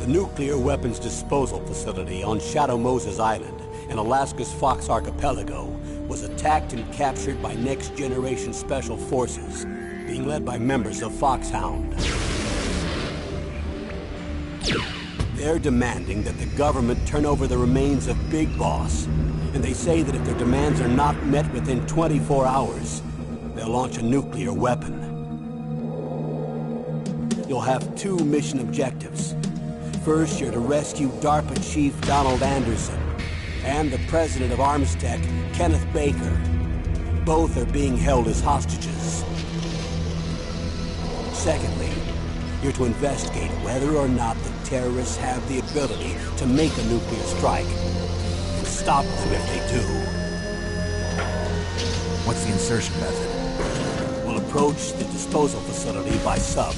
The nuclear weapons disposal facility on Shadow Moses Island in Alaska's Fox Archipelago was attacked and captured by next-generation special forces, being led by members of Foxhound. They're demanding that the government turn over the remains of Big Boss, and they say that if their demands are not met within 24 hours, they'll launch a nuclear weapon. You'll have two mission objectives. First, you're to rescue DARPA Chief Donald Anderson and the President of Armstech, Kenneth Baker. Both are being held as hostages. Secondly, you're to investigate whether or not the terrorists have the ability to make a nuclear strike, and stop them if they do. What's the insertion method? We'll approach the disposal facility by sub.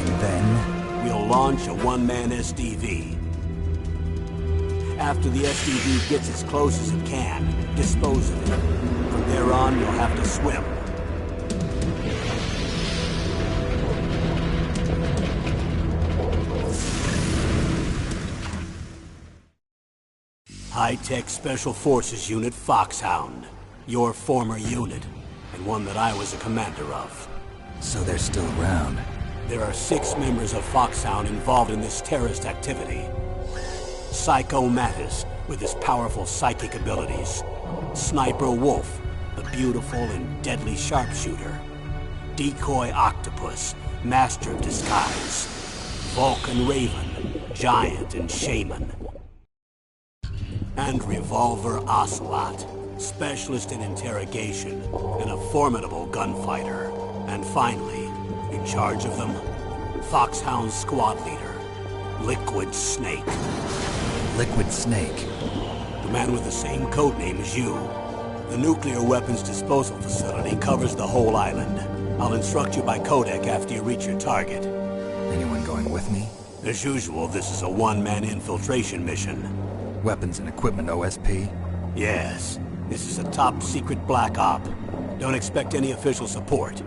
And then? We'll launch a one-man SDV. After the SDV gets as close as it can, dispose of it. From there on, you'll have to swim. High-Tech Special Forces Unit Foxhound. Your former unit, and one that I was a commander of. So they're still around. There are 6 members of Foxhound involved in this terrorist activity. Psycho Mattis, with his powerful psychic abilities. Sniper Wolf, the beautiful and deadly sharpshooter. Decoy Octopus, master of disguise. Vulcan Raven, giant and shaman. And Revolver Ocelot, specialist in interrogation and a formidable gunfighter. And finally, in charge of them, Foxhound squad leader, Liquid Snake. Liquid Snake? The man with the same codename as you. The nuclear weapons disposal facility covers the whole island. I'll instruct you by codec after you reach your target. Anyone going with me? As usual, this is a one-man infiltration mission. Weapons and equipment OSP? Yes. This is a top-secret black op. Don't expect any official support.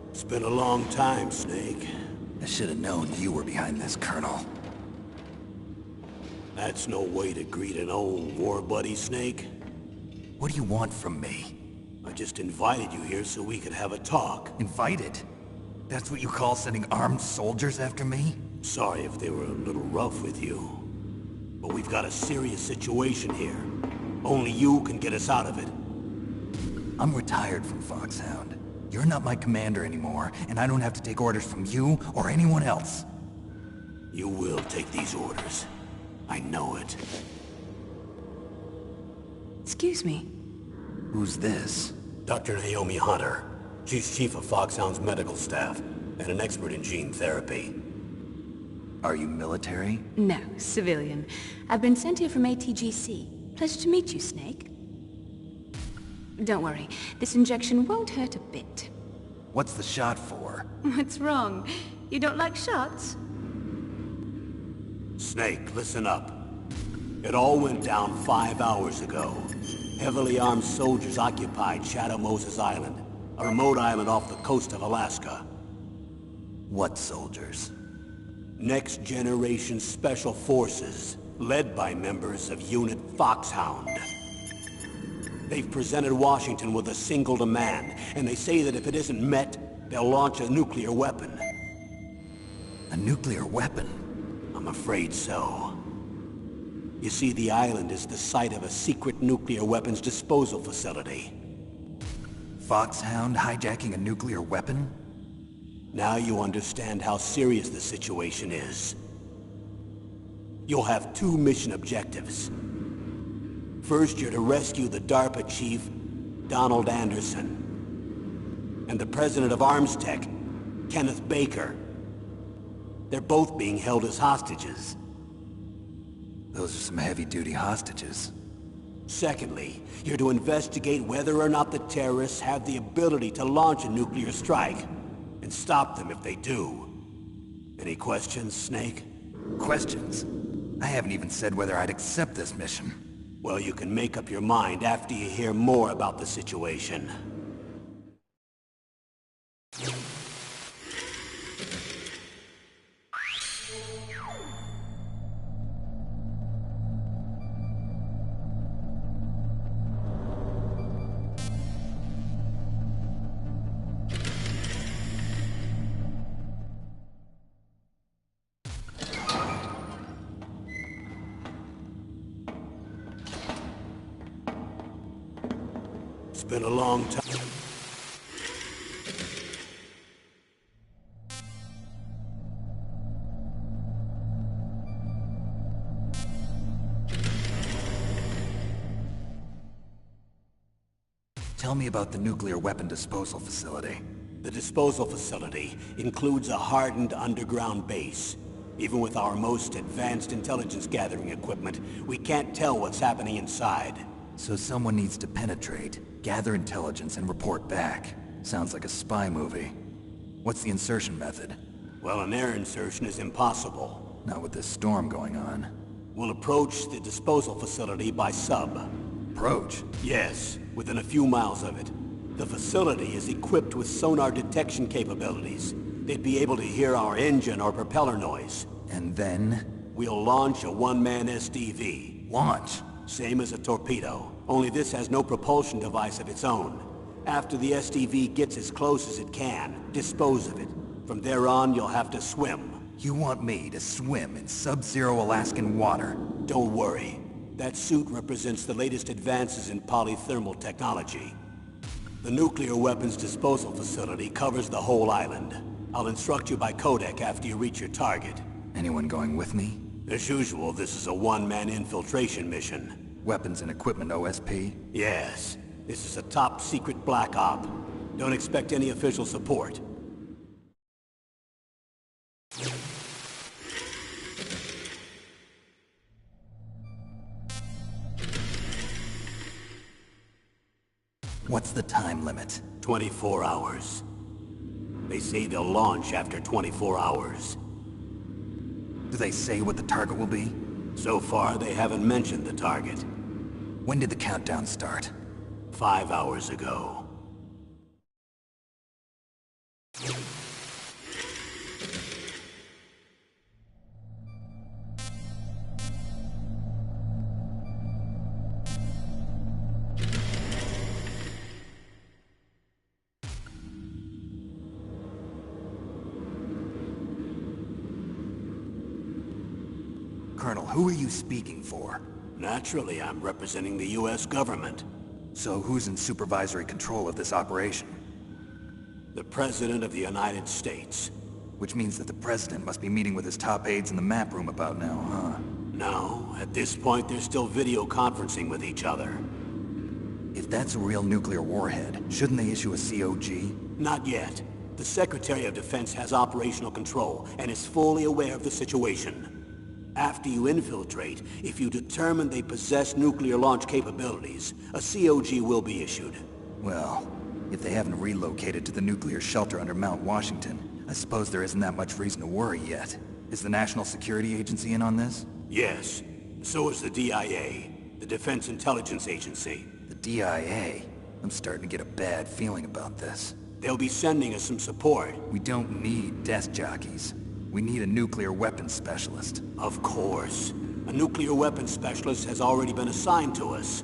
It's been a long time, Snake. I should have known you were behind this, Colonel. That's no way to greet an old war buddy, Snake. What do you want from me? I just invited you here so we could have a talk. Invited? That's what you call sending armed soldiers after me? Sorry if they were a little rough with you. But we've got a serious situation here. Only you can get us out of it. I'm retired from Foxhound. You're not my commander anymore, and I don't have to take orders from you or anyone else. You will take these orders. I know it. Excuse me. Who's this? Dr. Naomi Hunter. She's chief of Foxhound's medical staff, and an expert in gene therapy. Are you military? No, civilian. I've been sent here from ATGC. Pleasure to meet you, Snake. Don't worry, this injection won't hurt a bit. What's the shot for? What's wrong? You don't like shots? Snake, listen up. It all went down 5 hours ago. Heavily armed soldiers occupied Shadow Moses Island, a remote island off the coast of Alaska. What soldiers? Next generation special forces, led by members of Unit Foxhound. They've presented Washington with a single demand, and they say that if it isn't met, They'll launch a nuclear weapon. A nuclear weapon? I'm afraid so. You see, the island is the site of a secret nuclear weapons disposal facility. Foxhound hijacking a nuclear weapon? Now you understand how serious the situation is. You'll have two mission objectives. First, you're to rescue the DARPA chief, Donald Anderson, and the president of Armstech, Kenneth Baker. They're both being held as hostages. Those are some heavy-duty hostages. Secondly, you're to investigate whether or not the terrorists have the ability to launch a nuclear strike, and stop them if they do. Any questions, Snake? Questions? I haven't even said whether I'd accept this mission. Well, you can make up your mind after you hear more about the situation. It's been a long time. Tell me about the nuclear weapon disposal facility. The disposal facility includes a hardened underground base. Even with our most advanced intelligence gathering equipment, we can't tell what's happening inside. So someone needs to penetrate, gather intelligence, and report back. Sounds like a spy movie. What's the insertion method? Well, an air insertion is impossible. Not with this storm going on. We'll approach the disposal facility by sub. Approach? Yes, within a few miles of it. The facility is equipped with sonar detection capabilities. They'd be able to hear our engine or propeller noise. And then? We'll launch a one-man SDV. Launch? Same as a torpedo, only this has no propulsion device of its own. After the SDV gets as close as it can, dispose of it. From there on, you'll have to swim. You want me to swim in sub-zero Alaskan water? Don't worry. That suit represents the latest advances in polythermal technology. The nuclear weapons disposal facility covers the whole island. I'll instruct you by codec after you reach your target. Anyone going with me? As usual, this is a one-man infiltration mission. Weapons and equipment OSP? Yes. This is a top-secret black op. Don't expect any official support. What's the time limit? 24 hours. They say they'll launch after 24 hours. Do they say what the target will be? So far, they haven't mentioned the target. When did the countdown start? 5 hours ago. Colonel, who are you speaking for? Naturally, I'm representing the U.S. government. So who's in supervisory control of this operation? The President of the United States. Which means that the President must be meeting with his top aides in the map room about now, huh? No, at this point they're still video conferencing with each other. If that's a real nuclear warhead, shouldn't they issue a COG? Not yet. The Secretary of Defense has operational control and is fully aware of the situation. After you infiltrate, if you determine they possess nuclear launch capabilities, a COG will be issued. Well, if they haven't relocated to the nuclear shelter under Mount Washington, I suppose there isn't that much reason to worry yet. Is the National Security Agency in on this? Yes. So is the DIA, the Defense Intelligence Agency. The DIA? I'm starting to get a bad feeling about this. They'll be sending us some support. We don't need desk jockeys. We need a nuclear weapons specialist. Of course. A nuclear weapons specialist has already been assigned to us.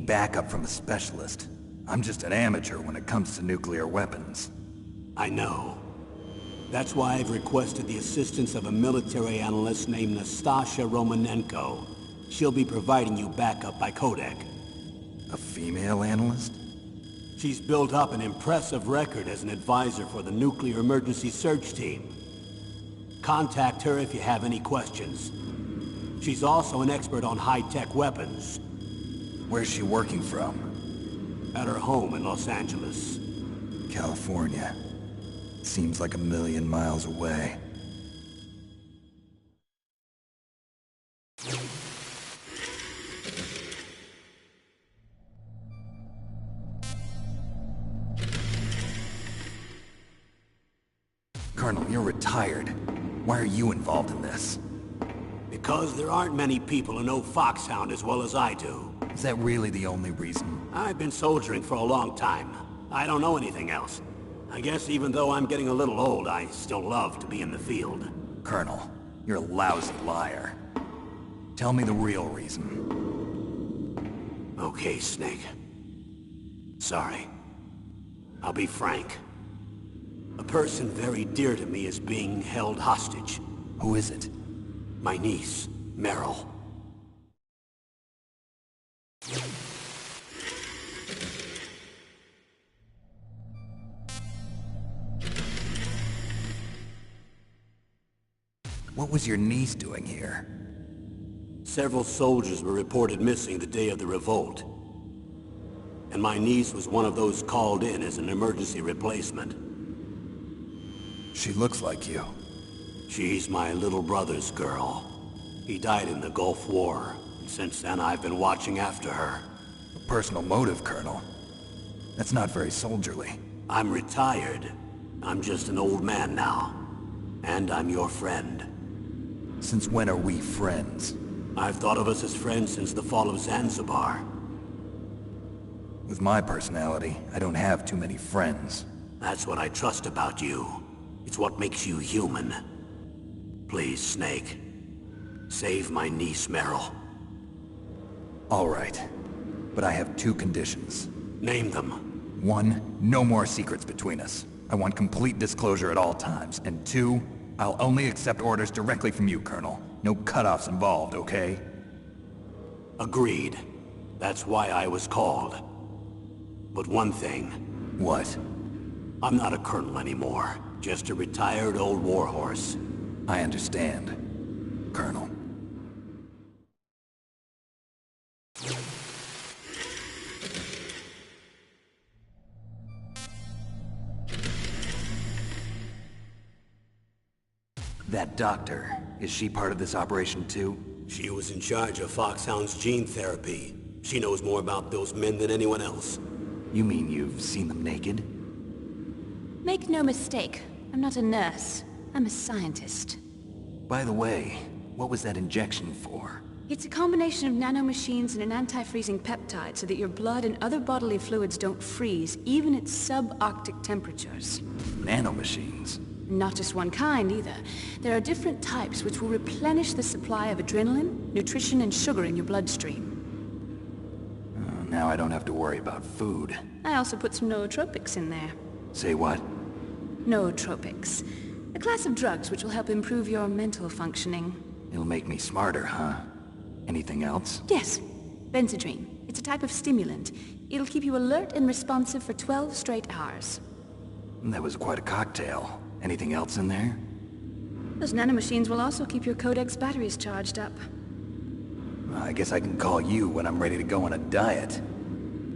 backup from a specialist. I'm just an amateur when it comes to nuclear weapons. I know. That's why I've requested the assistance of a military analyst named Nastasha Romanenko. She'll be providing you backup by Kodak. A female analyst? She's built up an impressive record as an advisor for the Nuclear Emergency Search Team. Contact her if you have any questions. She's also an expert on high-tech weapons. Where's she working from? At her home in Los Angeles. California. Seems like a million miles away. Colonel, you're retired. Why are you involved in this? Because there aren't many people who know Foxhound as well as I do. Is that really the only reason? I've been soldiering for a long time. I don't know anything else. I guess even though I'm getting a little old, I still love to be in the field. Colonel, you're a lousy liar. Tell me the real reason. Okay, Snake. Sorry. I'll be frank. A person very dear to me is being held hostage. Who is it? My niece, Meryl. What was your niece doing here? Several soldiers were reported missing the day of the revolt. And my niece was one of those called in as an emergency replacement. She looks like you. She's my little brother's girl. He died in the Gulf War. Since then, I've been watching after her. A personal motive, Colonel. That's not very soldierly. I'm retired. I'm just an old man now. And I'm your friend. Since when are we friends? I've thought of us as friends since the fall of Zanzibar. With my personality, I don't have too many friends. That's what I trust about you. It's what makes you human. Please, Snake. Save my niece, Meryl. All right. But I have two conditions. Name them. 1, no more secrets between us. I want complete disclosure at all times. And 2, I'll only accept orders directly from you, Colonel. No cutoffs involved, okay? Agreed. That's why I was called. But one thing. What? I'm not a colonel anymore. Just a retired old warhorse. I understand, Colonel. That doctor, is she part of this operation too? She was in charge of Foxhound's gene therapy. She knows more about those men than anyone else. You mean you've seen them naked? Make no mistake, I'm not a nurse. I'm a scientist. By the way, what was that injection for? It's a combination of nanomachines and an anti-freezing peptide so that your blood and other bodily fluids don't freeze, even at subarctic temperatures. Nanomachines? Not just one kind, either. There are different types which will replenish the supply of adrenaline, nutrition, and sugar in your bloodstream. Now I don't have to worry about food. I also put some nootropics in there. Say what? Nootropics. A class of drugs which will help improve your mental functioning. It'll make me smarter, huh? Anything else? Yes. Benzedrine. It's a type of stimulant. It'll keep you alert and responsive for 12 straight hours. That was quite a cocktail. Anything else in there? Those nanomachines will also keep your Codex batteries charged up. I guess I can call you when I'm ready to go on a diet.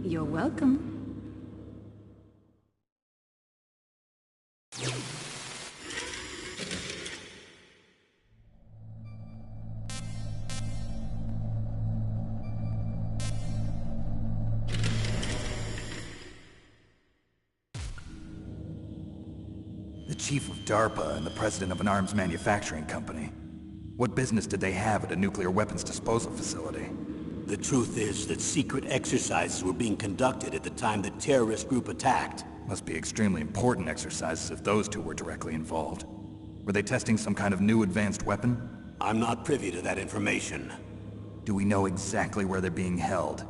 You're welcome. The chief of DARPA and the president of an arms manufacturing company. What business did they have at a nuclear weapons disposal facility? The truth is that secret exercises were being conducted at the time the terrorist group attacked. Must be extremely important exercises if those two were directly involved. Were they testing some kind of new advanced weapon? I'm not privy to that information. Do we know exactly where they're being held?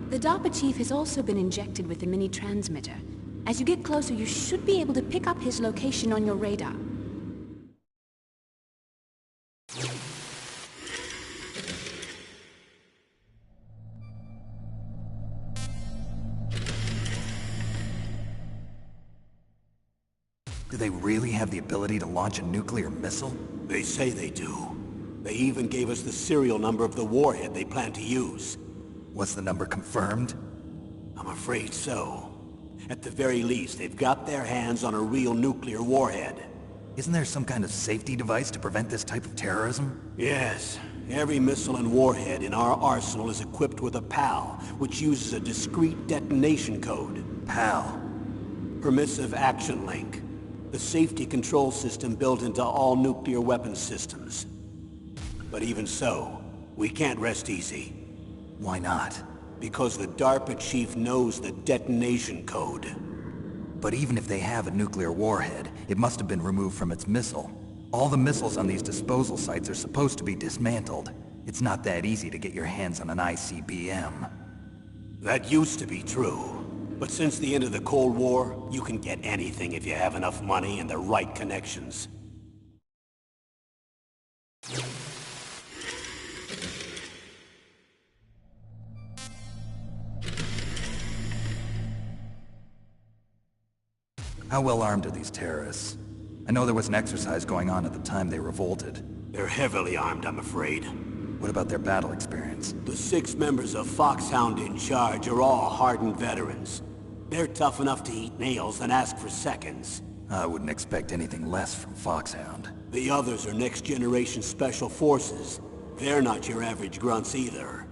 The DARPA chief has also been injected with the mini-transmitter. As you get closer, you should be able to pick up his location on your radar. Do they really have the ability to launch a nuclear missile? They say they do. They even gave us the serial number of the warhead they plan to use. Was the number confirmed? I'm afraid so. At the very least, they've got their hands on a real nuclear warhead. Isn't there some kind of safety device to prevent this type of terrorism? Yes. Every missile and warhead in our arsenal is equipped with a PAL, which uses a discrete detonation code. PAL? Permissive Action Link. The safety control system built into all nuclear weapons systems. But even so, we can't rest easy. Why not? Because the DARPA chief knows the detonation code. But even if they have a nuclear warhead, it must have been removed from its missile. All the missiles on these disposal sites are supposed to be dismantled. It's not that easy to get your hands on an ICBM. That used to be true. But since the end of the Cold War, you can get anything if you have enough money and the right connections. How well armed are these terrorists? I know there was an exercise going on at the time they revolted. They're heavily armed, I'm afraid. What about their battle experience? The 6 members of Foxhound in charge are all hardened veterans. They're tough enough to eat nails and ask for seconds. I wouldn't expect anything less from Foxhound. The others are next-generation special forces. They're not your average grunts either.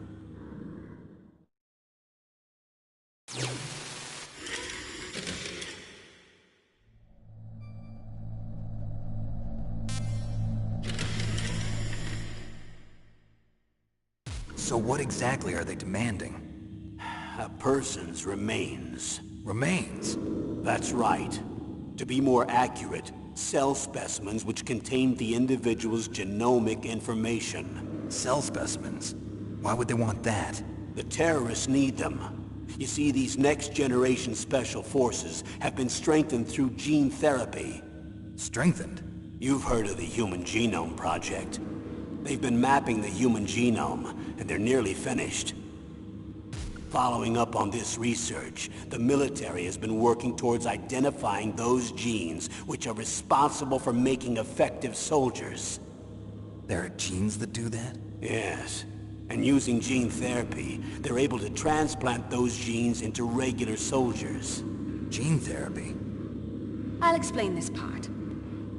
So what exactly are they demanding? A person's remains. Remains? That's right. To be more accurate, cell specimens which contain the individual's genomic information. Cell specimens? Why would they want that? The terrorists need them. You see, these next-generation special forces have been strengthened through gene therapy. Strengthened? You've heard of the Human Genome Project. They've been mapping the human genome, and they're nearly finished. Following up on this research, the military has been working towards identifying those genes which are responsible for making effective soldiers. There are genes that do that? Yes. And using gene therapy, they're able to transplant those genes into regular soldiers. Gene therapy? I'll explain this part.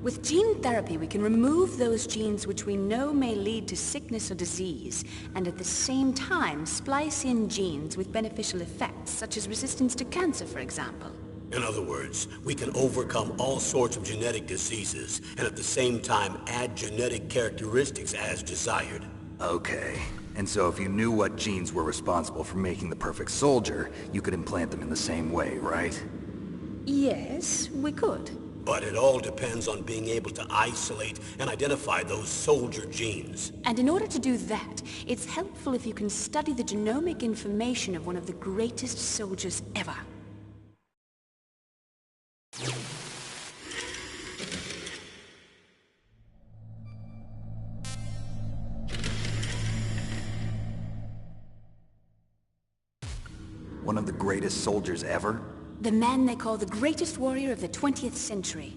With gene therapy, we can remove those genes which we know may lead to sickness or disease, and at the same time splice in genes with beneficial effects, such as resistance to cancer, for example. In other words, we can overcome all sorts of genetic diseases, and at the same time add genetic characteristics as desired. Okay. And so if you knew what genes were responsible for making the perfect soldier, you could implant them in the same way, right? Yes, we could. But it all depends on being able to isolate and identify those soldier genes. And in order to do that, it's helpful if you can study the genomic information of one of the greatest soldiers ever. One of the greatest soldiers ever? The man they call the greatest warrior of the 20th century.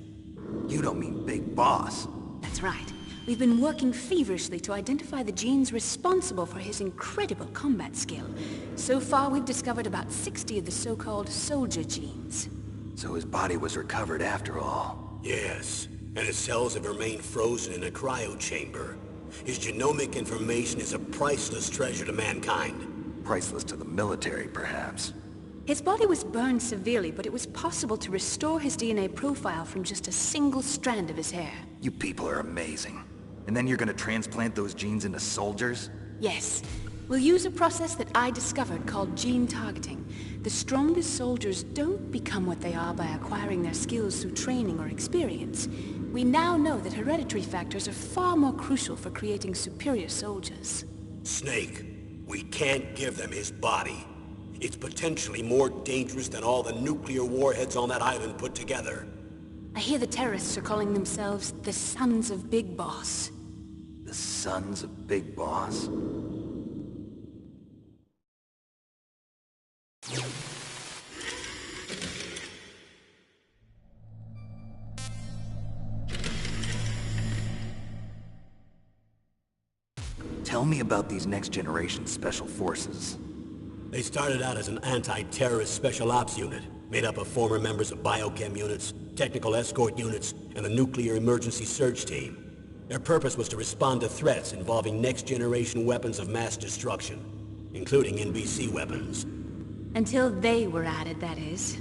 You don't mean Big Boss. That's right. We've been working feverishly to identify the genes responsible for his incredible combat skill. So far, we've discovered about 60 of the so-called soldier genes. So his body was recovered after all. Yes, and his cells have remained frozen in a cryo chamber. His genomic information is a priceless treasure to mankind. Priceless to the military, perhaps. His body was burned severely, but it was possible to restore his DNA profile from just a single strand of his hair. You people are amazing. And then you're gonna transplant those genes into soldiers? Yes. We'll use a process that I discovered called gene targeting. The strongest soldiers don't become what they are by acquiring their skills through training or experience. We now know that hereditary factors are far more crucial for creating superior soldiers. Snake, we can't give them his body. It's potentially more dangerous than all the nuclear warheads on that island put together. I hear the terrorists are calling themselves the Sons of Big Boss. The Sons of Big Boss? Tell me about these next-generation special forces. They started out as an anti-terrorist special ops unit, made up of former members of biochem units, technical escort units, and the nuclear emergency surge team. Their purpose was to respond to threats involving next-generation weapons of mass destruction, including NBC weapons. Until they were added, that is.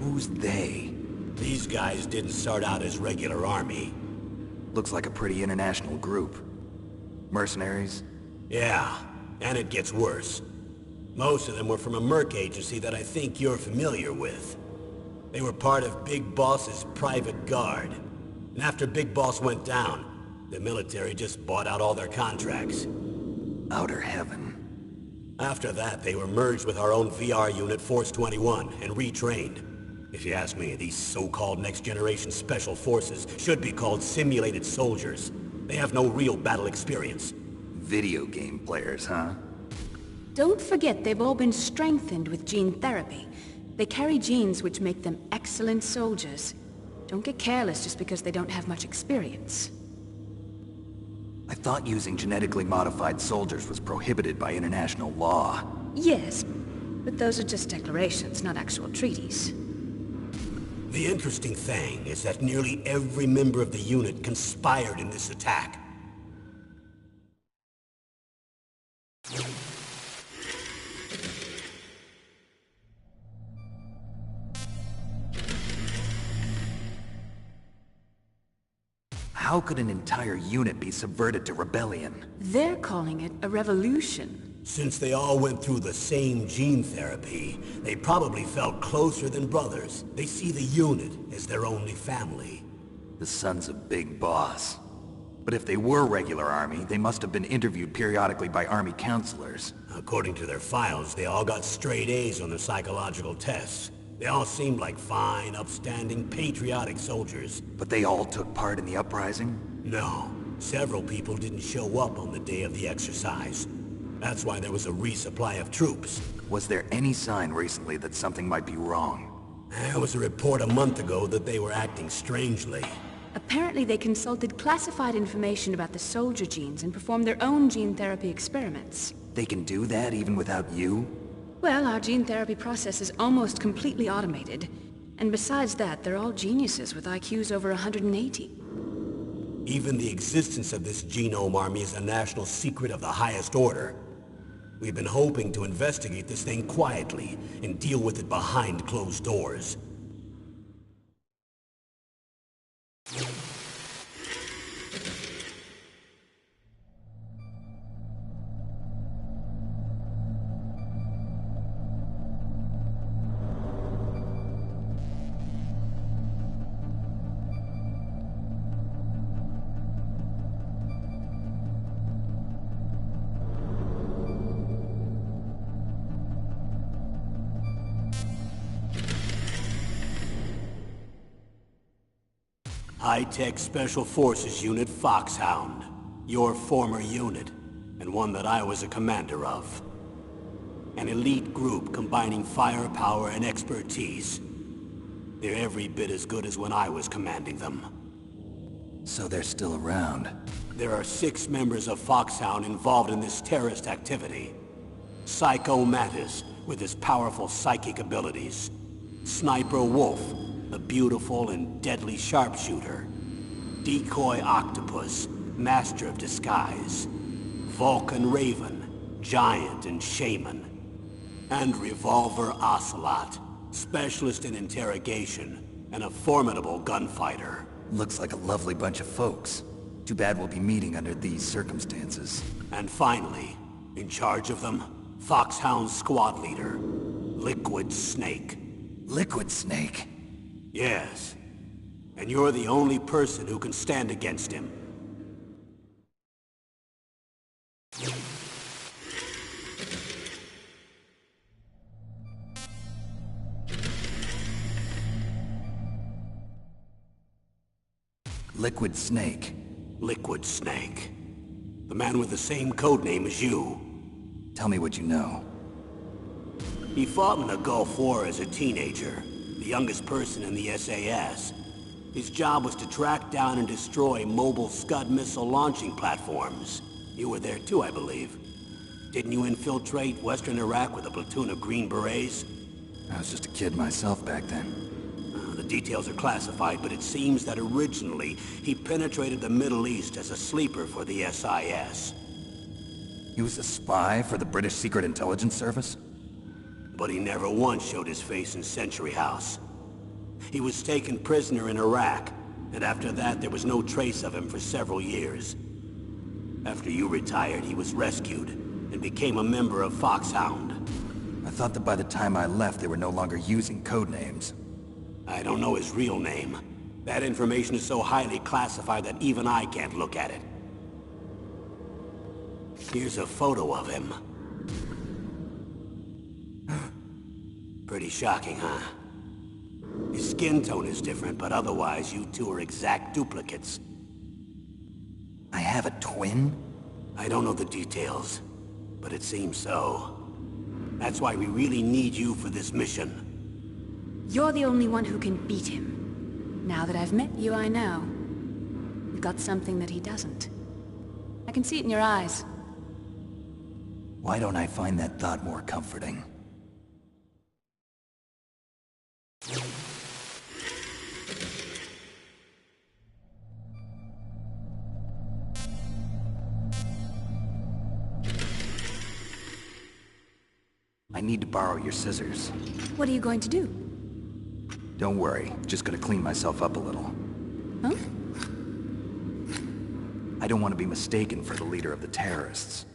Who's they? These guys didn't start out as regular army. Looks like a pretty international group. Mercenaries? Yeah, and it gets worse. Most of them were from a merc agency that I think you're familiar with. They were part of Big Boss's private guard. And after Big Boss went down, the military just bought out all their contracts. Outer heaven. After that, they were merged with our own VR unit, Force 21, and retrained. If you ask me, these so-called next-generation special forces should be called simulated soldiers. They have no real battle experience. Video game players, huh? Don't forget they've all been strengthened with gene therapy. They carry genes which make them excellent soldiers. Don't get careless just because they don't have much experience. I thought using genetically modified soldiers was prohibited by international law. Yes, but those are just declarations, not actual treaties. The interesting thing is that nearly every member of the unit conspired in this attack. How could an entire unit be subverted to rebellion? They're calling it a revolution. Since they all went through the same gene therapy, they probably felt closer than brothers. They see the unit as their only family. The Sons of Big Boss. But if they were regular army, they must have been interviewed periodically by army counselors. According to their files, they all got straight A's on their psychological tests. They all seemed like fine, upstanding, patriotic soldiers. But they all took part in the uprising? No. Several people didn't show up on the day of the exercise. That's why there was a resupply of troops. Was there any sign recently that something might be wrong? There was a report a month ago that they were acting strangely. Apparently they consulted classified information about the soldier genes and performed their own gene therapy experiments. They can do that even without you? Well, our gene therapy process is almost completely automated. And besides that, they're all geniuses with IQs over 180. Even the existence of this genome army is a national secret of the highest order. We've been hoping to investigate this thing quietly and deal with it behind closed doors. High-Tech Special Forces Unit Foxhound. Your former unit, and one that I was a commander of. An elite group combining firepower and expertise. They're every bit as good as when I was commanding them. So they're still around. There are 6 members of Foxhound involved in this terrorist activity. Psycho Mantis, with his powerful psychic abilities. Sniper Wolf, a beautiful and deadly sharpshooter. Decoy Octopus, master of disguise. Vulcan Raven, giant and shaman. And Revolver Ocelot, specialist in interrogation and a formidable gunfighter. Looks like a lovely bunch of folks. Too bad we'll be meeting under these circumstances. And finally, in charge of them, Foxhound's squad leader, Liquid Snake. Liquid Snake? Yes. And you're the only person who can stand against him. Liquid Snake. Liquid Snake. The man with the same code name as you. Tell me what you know. He fought in the Gulf War as a teenager, the youngest person in the SAS. His job was to track down and destroy mobile Scud missile launching platforms. You were there too, I believe. Didn't you infiltrate Western Iraq with a platoon of Green Berets? I was just a kid myself back then. The details are classified, but it seems that originally he penetrated the Middle East as a sleeper for the SIS. He was a spy for the British Secret Intelligence Service? But he never once showed his face in Century House. He was taken prisoner in Iraq, and after that there was no trace of him for several years. After you retired, he was rescued and became a member of Foxhound. I thought that by the time I left they were no longer using code names. I don't know his real name. That information is so highly classified that even I can't look at it. Here's a photo of him. Pretty shocking, huh? His skin tone is different, but otherwise you two are exact duplicates. I have a twin? I don't know the details, but it seems so. That's why we really need you for this mission. You're the only one who can beat him. Now that I've met you, I know. You've got something that he doesn't. I can see it in your eyes. Why don't I find that thought more comforting? I need to borrow your scissors. What are you going to do? Don't worry, just gonna clean myself up a little. Huh? I don't want to be mistaken for the leader of the terrorists.